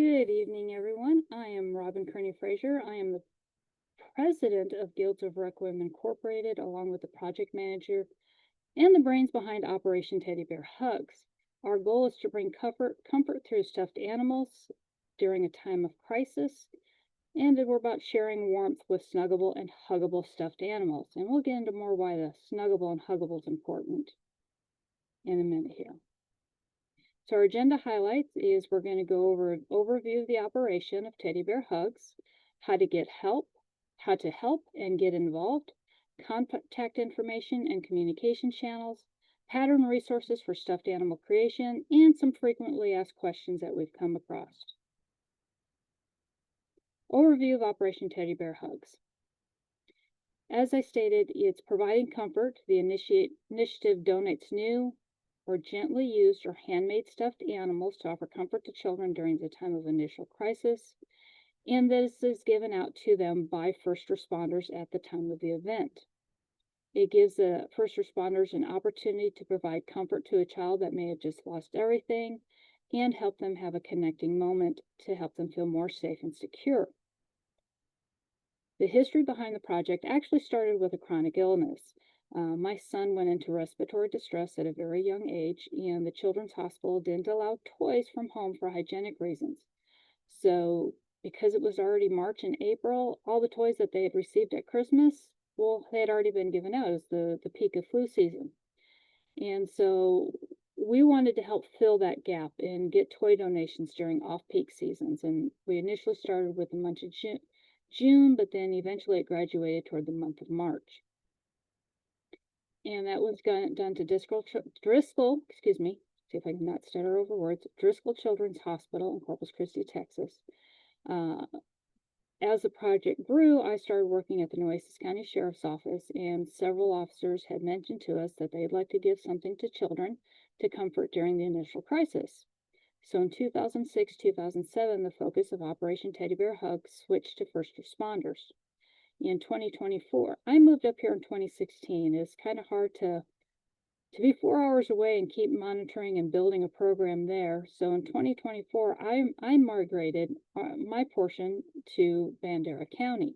Good evening, everyone. I am Robin Kearney Fraser. I am the president of Guilds of Requiem Incorporated, along with the project manager and the brains behind Operation Teddy Bear Hugs. Our goal is to bring comfort through stuffed animals during a time of crisis, and we're about sharing warmth with snuggable and huggable stuffed animals. And we'll get into more why the snuggable and huggable is important in a minute here. So our agenda highlights is we're going to go over an overview of the operation of Teddy Bear Hugs, how to get help, how to help and get involved, contact information and communication channels, pattern resources for stuffed animal creation, and some frequently asked questions that we've come across. Overview of Operation Teddy Bear Hugs. As I stated, it's providing comfort. The initiative donates new or gently used or handmade stuffed animals to offer comfort to children during the time of initial crisis, and this is given out to them by first responders at the time of the event. It gives the first responders an opportunity to provide comfort to a child that may have just lost everything and help them have a connecting moment to help them feel more safe and secure. The history behind the project actually started with a chronic illness. My son went into respiratory distress at a very young age, and the Children's Hospital didn't allow toys from home for hygienic reasons. So, because it was already March and April, all the toys that they had received at Christmas, well, they had already been given out as the peak of flu season. And so we wanted to help fill that gap and get toy donations during off-peak seasons. And we initially started with the month of June, but then eventually it graduated toward the month of March. And that was done to Driscoll, see if I can not stutter over words, Driscoll Children's Hospital in Corpus Christi, Texas. As the project grew, I started working at the Nueces County Sheriff's Office, and several officers had mentioned to us that they'd like to give something to children to comfort during the initial crisis. So in 2006-2007, the focus of Operation Teddy Bear Hugs switched to first responders. In 2024, I moved up here in 2016. It's kind of hard to be 4 hours away and keep monitoring and building a program there. So in 2024, I migrated my portion to Bandera County.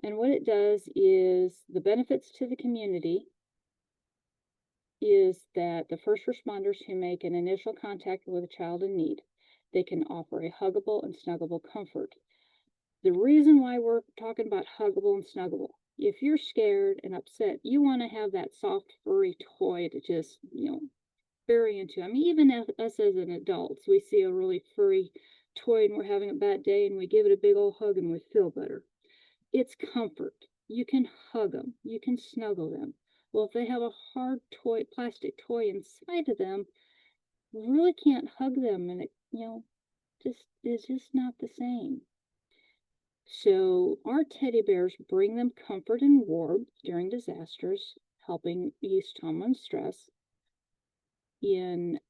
And what it does is the benefits to the community is that the first responders who make an initial contact with a child in need, they can offer a huggable and snuggable comfort. The reason why we're talking about huggable and snuggable, if you're scared and upset, you want to have that soft, furry toy to just, bury into. I mean, even us as an adults, we see a really furry toy and we're having a bad day and we give it a big old hug and we feel better. It's comfort. You can hug them. You can snuggle them. Well, if they have a hard toy, plastic toy inside of them, we really can't hug them, and it, is just not the same. So our teddy bears bring them comfort and warmth during disasters, helping ease trauma and stress. In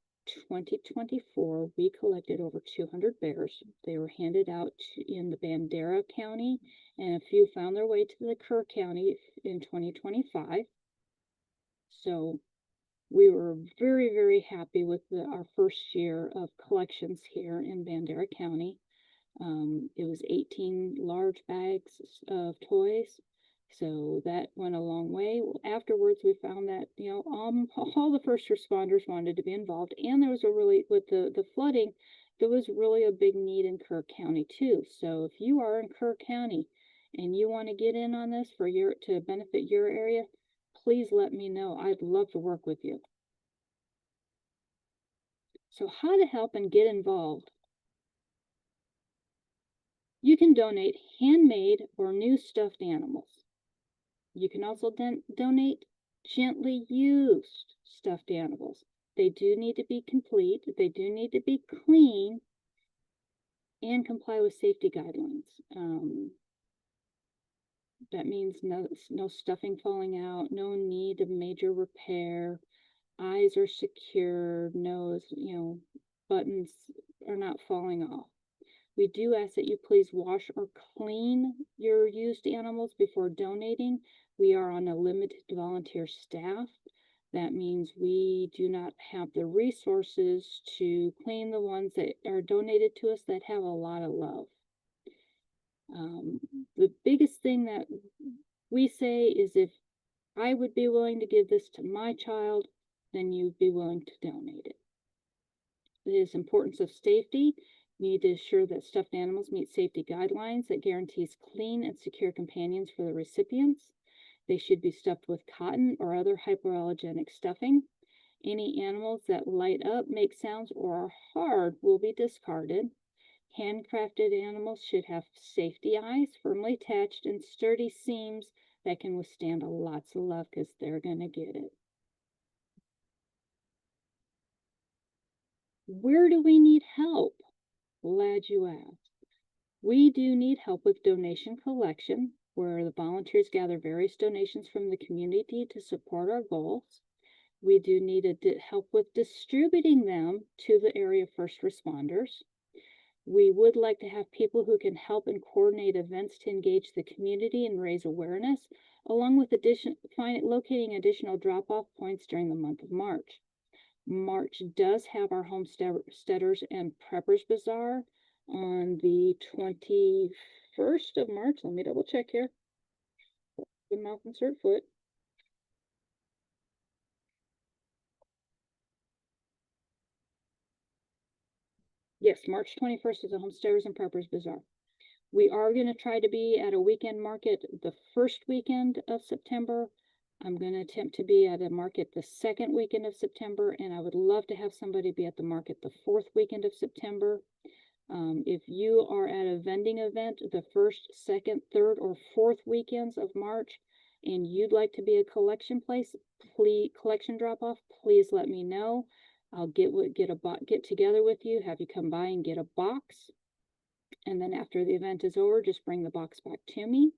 2024, we collected over 200 bears. They were handed out in the Bandera County, and a few found their way to the Kerr County in 2025. So we were very, very happy with our first year of collections here in Bandera County. It was 18 large bags of toys, so that went a long way. Afterwards, we found that, all the first responders wanted to be involved, and there was with the flooding, there was really a big need in Kerr County too. So if you are in Kerr County and you want to get in on this to benefit your area, please let me know. I'd love to work with you. So how to help and get involved. You can donate handmade or new stuffed animals. You can also donate gently used stuffed animals. They do need to be complete, they do need to be clean, and comply with safety guidelines. That means no stuffing falling out, no need of major repair, eyes are secure, nose, buttons are not falling off. We do ask that you please wash or clean your used animals before donating. We are on a limited volunteer staff. That means we do not have the resources to clean the ones that are donated to us that have a lot of love. The biggest thing that we say is, if I would be willing to give this to my child, then you'd be willing to donate it. There's importance of safety. We need to ensure that stuffed animals meet safety guidelines that guarantees clean and secure companions for the recipients. They should be stuffed with cotton or other hypoallergenic stuffing. Any animals that light up, make sounds, or are hard will be discarded. Handcrafted animals should have safety eyes, firmly attached, and sturdy seams that can withstand lots of love, because they're going to get it. Where do we need help? Glad you asked. We do need help with donation collection, where the volunteers gather various donations from the community to support our goals. We do need help with distributing them to the area first responders. We would like to have people who can help and coordinate events to engage the community and raise awareness, along with locating additional drop-off points during the month of March. March does have our Homesteaders and Preppers Bazaar on the 21st of March. Let me double check here. Good mouth, insert foot. Yes, March 21st is the Homesteaders and Preppers Bazaar. We are going to try to be at a weekend market the first weekend of September. I'm going to attempt to be at a market the second weekend of September, and I would love to have somebody be at the market the fourth weekend of September. If you are at a vending event the first, second, third, or fourth weekends of March, and you'd like to be a collection drop-off, please let me know. I'll get together with you, have you come by and get a box. And then after the event is over, just bring the box back to me.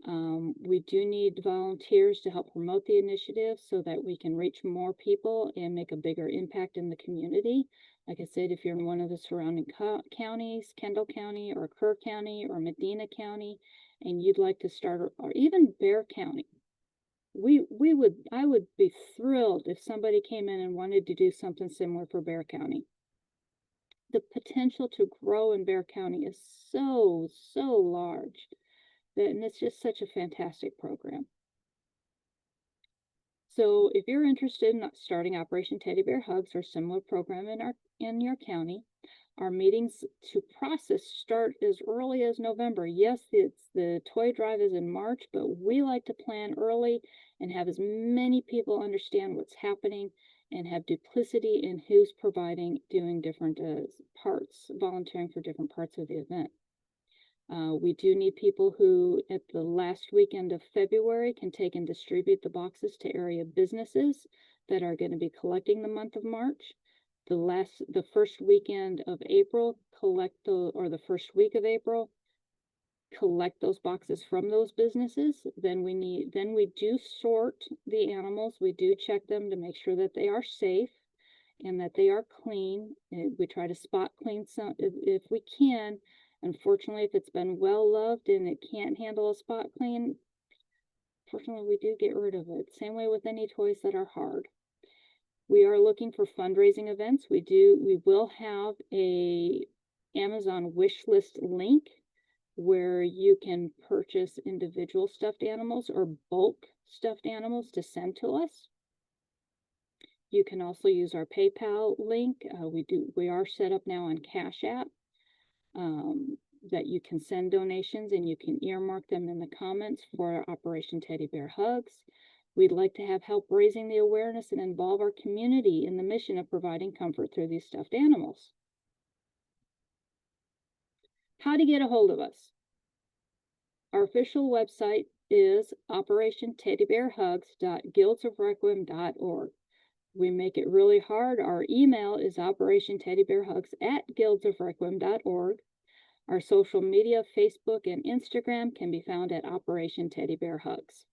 We do need volunteers to help promote the initiative so that we can reach more people and make a bigger impact in the community. Like I said, if you're in one of the surrounding counties, Kendall County or Kerr County or Medina County, and you'd like to start, or even Bexar County, I would be thrilled if somebody came in and wanted to do something similar for Bexar County. The potential to grow in Bexar County is so large, and it's just such a fantastic program. So if you're interested in starting Operation Teddy Bear Hugs or similar program in your county, our meetings to process start as early as November. Yes, the toy drive is in March, but we like to plan early and have as many people understand what's happening and have duplicity in who's doing different parts, volunteering for different parts of the event. We do need people who, at the last weekend of February, can take and distribute the boxes to area businesses that are going to be collecting the month of March. The first weekend of April, the first week of April, collect those boxes from those businesses. Then we do sort the animals. We do check them to make sure that they are safe and that they are clean. We try to spot clean some if we can. Unfortunately, if it's been well loved and it can't handle a spot clean, fortunately we do get rid of it. Same way with any toys that are hard. We are looking for fundraising events. We will have a Amazon wish list link where you can purchase individual stuffed animals or bulk stuffed animals to send to us. You can also use our PayPal link. We are set up now on Cash App, that you can send donations, and you can earmark them in the comments for Operation Teddy Bear Hugs. We'd like to have help raising the awareness and involve our community in the mission of providing comfort through these stuffed animals. How to get a hold of us. Our official website is operationteddybearhugs.guildsofrequiem.org. We make it really hard. Our email is operationteddybearhugs@guildsofrequiem.org. Our social media, Facebook and Instagram, can be found at Operation Teddy Bear Hugs.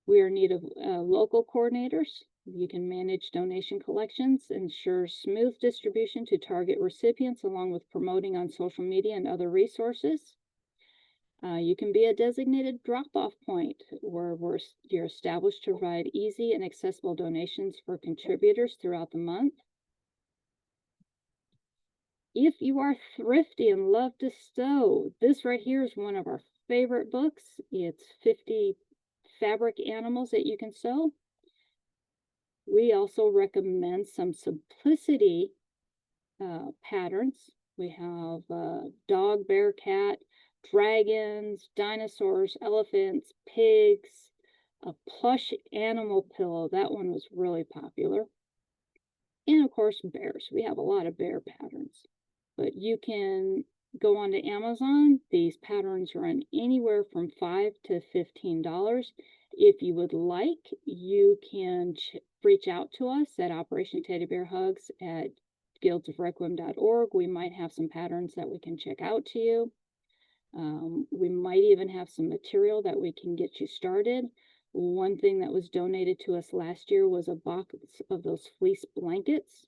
We are in need of local coordinators. You can manage donation collections, ensure smooth distribution to target recipients, along with promoting on social media and other resources. You can be a designated drop-off point where you're established to provide easy and accessible donations for contributors throughout the month. If you are thrifty and love to sew, this right here is one of our favorite books. It's 50 fabric animals that you can sew. We also recommend some simplicity patterns. We have dog, bear, cat, dragons, dinosaurs, elephants, pigs, a plush animal pillow. That one was really popular. And of course, bears. We have a lot of bear patterns. But you can go onto Amazon. These patterns run anywhere from $5 to $15. If you would like, you can reach out to us at Operation Teddy Bear Hugs at guildsofrequiem.org. We might have some patterns that we can check out to you. We might even have some material that we can get you started. One thing that was donated to us last year was a box of those fleece blankets,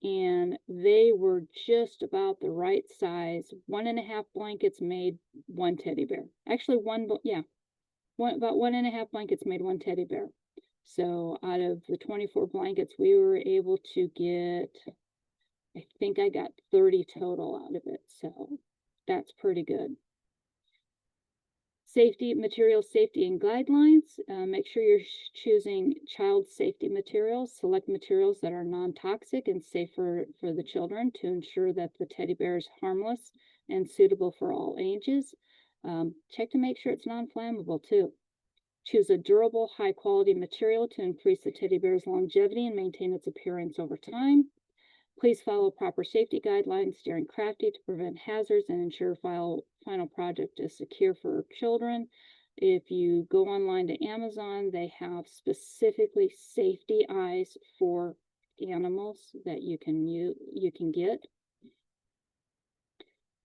and they were just about the right size. 1.5 blankets made one teddy bear. Actually, about 1.5 blankets made one teddy bear. So out of the 24 blankets, we were able to get, I think I got 30 total out of it. So that's pretty good. Material safety and guidelines. Make sure you're choosing child safety materials. Select materials that are non-toxic and safe for the children to ensure that the teddy bear is harmless and suitable for all ages. Check to make sure it's non-flammable too. Choose a durable, high-quality material to increase the teddy bear's longevity and maintain its appearance over time. Please follow proper safety guidelines during crafting to prevent hazards and ensure final project is secure for children. If you go online to Amazon, they have specifically safety eyes for animals that you can get.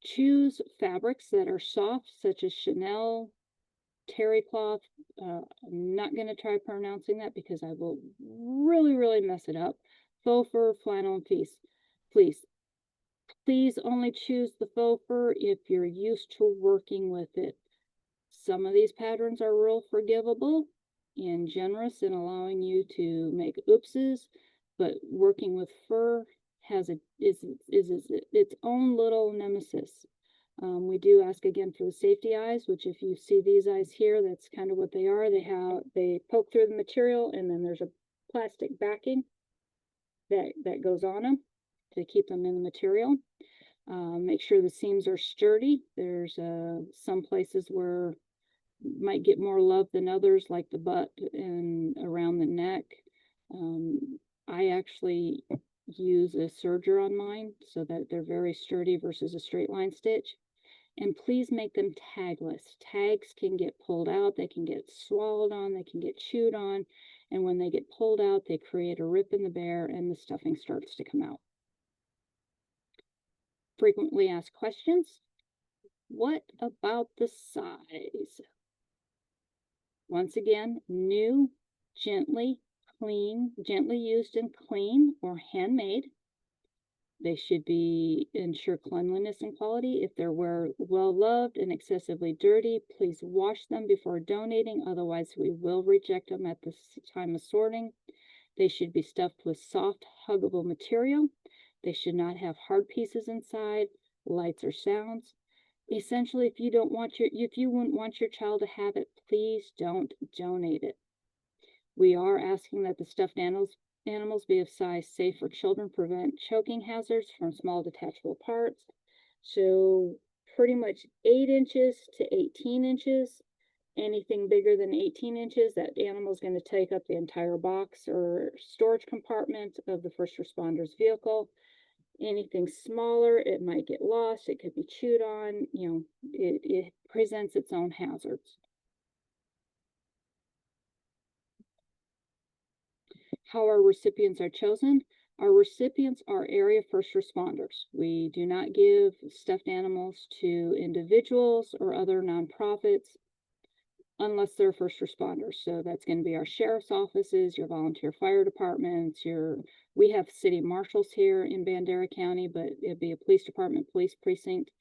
Choose fabrics that are soft, such as Chanel, terry cloth. I'm not going to try pronouncing that because I will really mess it up. Faux fur, flannel, and fleece. Please only choose the faux fur if you're used to working with it. Some of these patterns are real forgivable and generous in allowing you to make oopses, but working with fur has is its own little nemesis. We do ask again for the safety eyes, which if you see these eyes here, that's kind of what they are. They poke through the material, and then there's a plastic backing that goes on them to keep them in the material. Make sure the seams are sturdy. There's some places where might get more love than others, like the butt and around the neck. I actually use a serger on mine so that they're very sturdy versus a straight line stitch. And please make them tagless. Tags can get pulled out, they can get swallowed on, they can get chewed on, and when they get pulled out, they create a rip in the bear and the stuffing starts to come out. Frequently asked questions. What about the size? Once again, new, gently used and clean or handmade. They should ensure cleanliness and quality. If they're well loved and excessively dirty, please wash them before donating. Otherwise, we will reject them at the time of sorting. They should be stuffed with soft, huggable material. They should not have hard pieces inside, lights or sounds. Essentially, if you wouldn't want your child to have it, please don't donate it. We are asking that the stuffed animals be of size safe for children, prevent choking hazards from small detachable parts. So pretty much 8 inches to 18 inches. Anything bigger than 18 inches, that animal is going to take up the entire box or storage compartment of the first responder's vehicle. Anything smaller, it might get lost, it could be chewed on, it presents its own hazards. How our recipients are chosen. Our recipients are area first responders. We do not give stuffed animals to individuals or other nonprofits unless they're first responders. So that's going to be our sheriff's offices, your volunteer fire departments, we have city marshals here in Bandera County, but it'd be a police department, police precinct.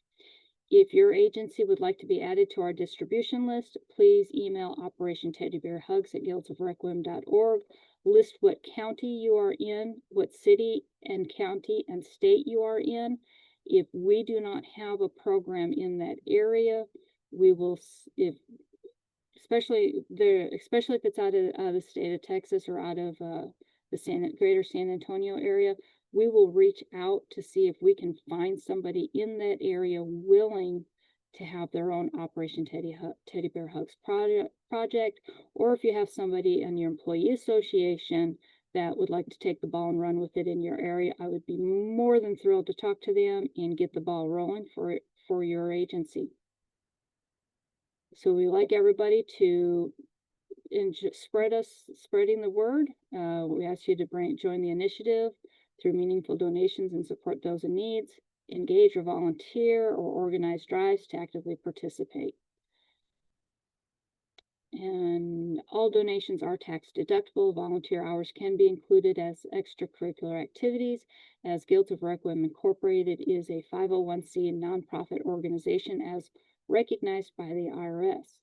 If your agency would like to be added to our distribution list, please email Operation Teddy Bear Hugs at guildsofrequiem.org. List what county you are in, what city and county and state you are in. If we do not have a program in that area, we will, especially if it's out of the state of Texas or out of the greater San Antonio area, we will reach out to see if we can find somebody in that area willing to have their own Operation Teddy Bear Hugs project, or if you have somebody in your employee association that would like to take the ball and run with it in your area, I would be more than thrilled to talk to them and get the ball rolling for your agency. So we like everybody to spreading the word. We ask you to join the initiative through meaningful donations and support those in need. Engage or volunteer or organize drives to actively participate. And all donations are tax deductible. Volunteer hours can be included as extracurricular activities, as Guilds of Requiem Incorporated is a 501c nonprofit organization as recognized by the IRS.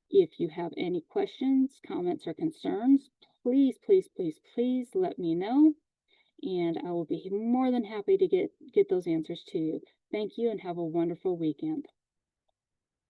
If you have any questions, comments, or concerns, please let me know, and I will be more than happy to get those answers to you. Thank you and have a wonderful weekend.